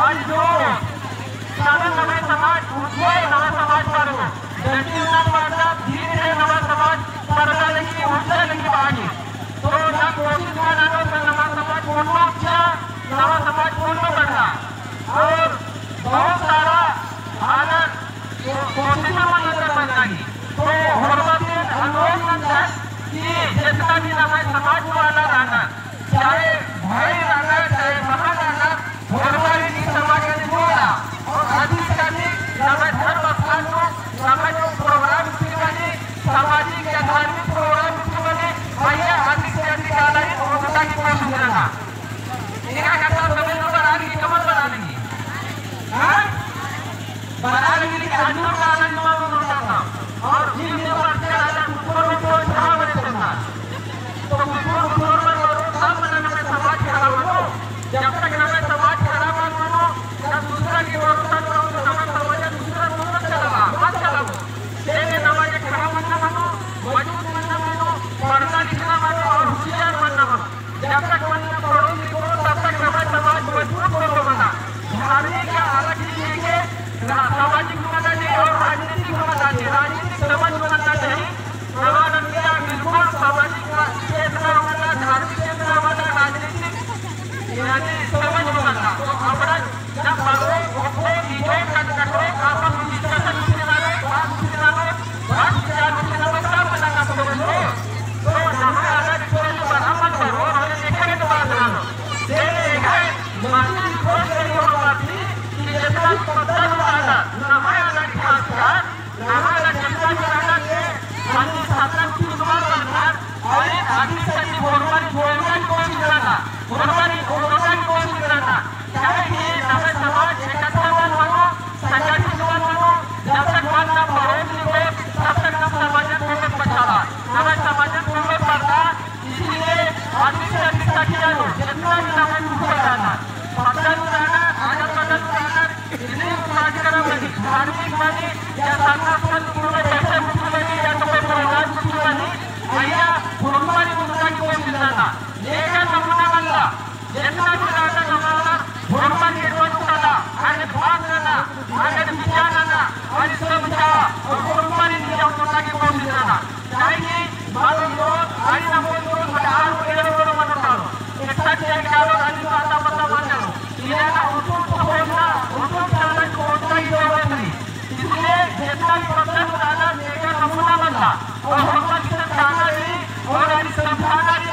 आज जो सारा नवे समाज उज्ज्वल नवा समाज पर हो जैसी उन्नत धीरे नवा समाज परदा लगी ऊर्जा लगी बागी तो ना कोशिश बनानो से नवा समाज पूर्ण अच्छा नवा समाज पूर्ण बढ़ना और बहुत सारा आदर कोशिश बनानी तो हरवती अनुरोध करता कि जितना भी नवा समाज वाला रहना चाहे भाई रहना चाहे बहन रहना हरवती की समाज के जोड़ा और अधिक से अधिक नवे धर्म स्थान को नवे प्रोग्राम बने सामाजिक या धार्मिक प्रोग्राम बने भैया अधिक से अधिक आधारित होता की कोशिश करना इनका कहता सभी लोग बनाने की कमल बना लेंगे बना लेंगे अजूर का आनंद होता था और जिन बढ़ते ऊपर में तो छा बने था तो ऊपर में सब नवे समाज खराब हो जब तक नवे समाज खराब हो तब दूसरा की व्यवस्था करो तो नवा समाज दूसरा मत चलावा मत चलाओ ये नवा ये खराब बनना बनो मजबूत बनना बनो पढ़ना लिखना बनो और होशियार बनना बनो जब तक बनना पढ़ोगे करो तब तक नवा समाज मजबूत होगा बना धार्मिक या अलग चीज के सामाजिक होना चाहिए और राजनीतिक होना चाहिए राजनीतिक समझ बनना चाहिए नवानंदिया बिल्कुल सामाजिक चेतना वाला धार्मिक चेतना वाला राजनीतिक यानी समझ बनना तो अपना जब बड़ों अपने नीचे कटरे आपस में डिस्कशन करना बात करना सब बनाना पड़ेगा तो हमें अलग सोच बना मत करो और देखेंगे तो बात ना दे है मानसिक सोच नहीं हो पाती कि जितना पता वाला हमें अलग खास का हमें अलग जनता बनाना के मानसिक शासन की सुधार करना और आगे से भगवान बोलने की कोशिश करना भगवान बोलने की कोशिश करना चाहे ये नवे समाज एकत्र बनो संगठित बनो जब तक बात ना पढ़ोगे तब तक नव समाज को बचावा नवे समाज को पढ़ना इसलिए अधिक से अधिक किया लो जितना भी नवे को बताना पकड़ रहना आदत बदल रहना इसलिए कार्यक्रम में धार्मिक बनी या सांस्कृतिक पूरे जैसे बनी या तो कोई प्रोग्राम बनी भैया भगवान की कोशिश करना लेकर नमूना बनना जितना भी रहना हमारा भगवान के रोज करना आगे भाग करना आगे विचार करना और इसको बचावा और भगवान की होने की कोशिश करना चाहिए बात लोग आई ना बोल लोग हटाओ केवल करो मत उठाओ एक साथ एक डालो राजी आता पता मान लो ये ना उनको होना उनको चलना कोई जरूरत नहीं इसलिए जितना भी प्रोसेस रहना लेकर नमूना बनना और भगवान की खाना भी और इस संस्थान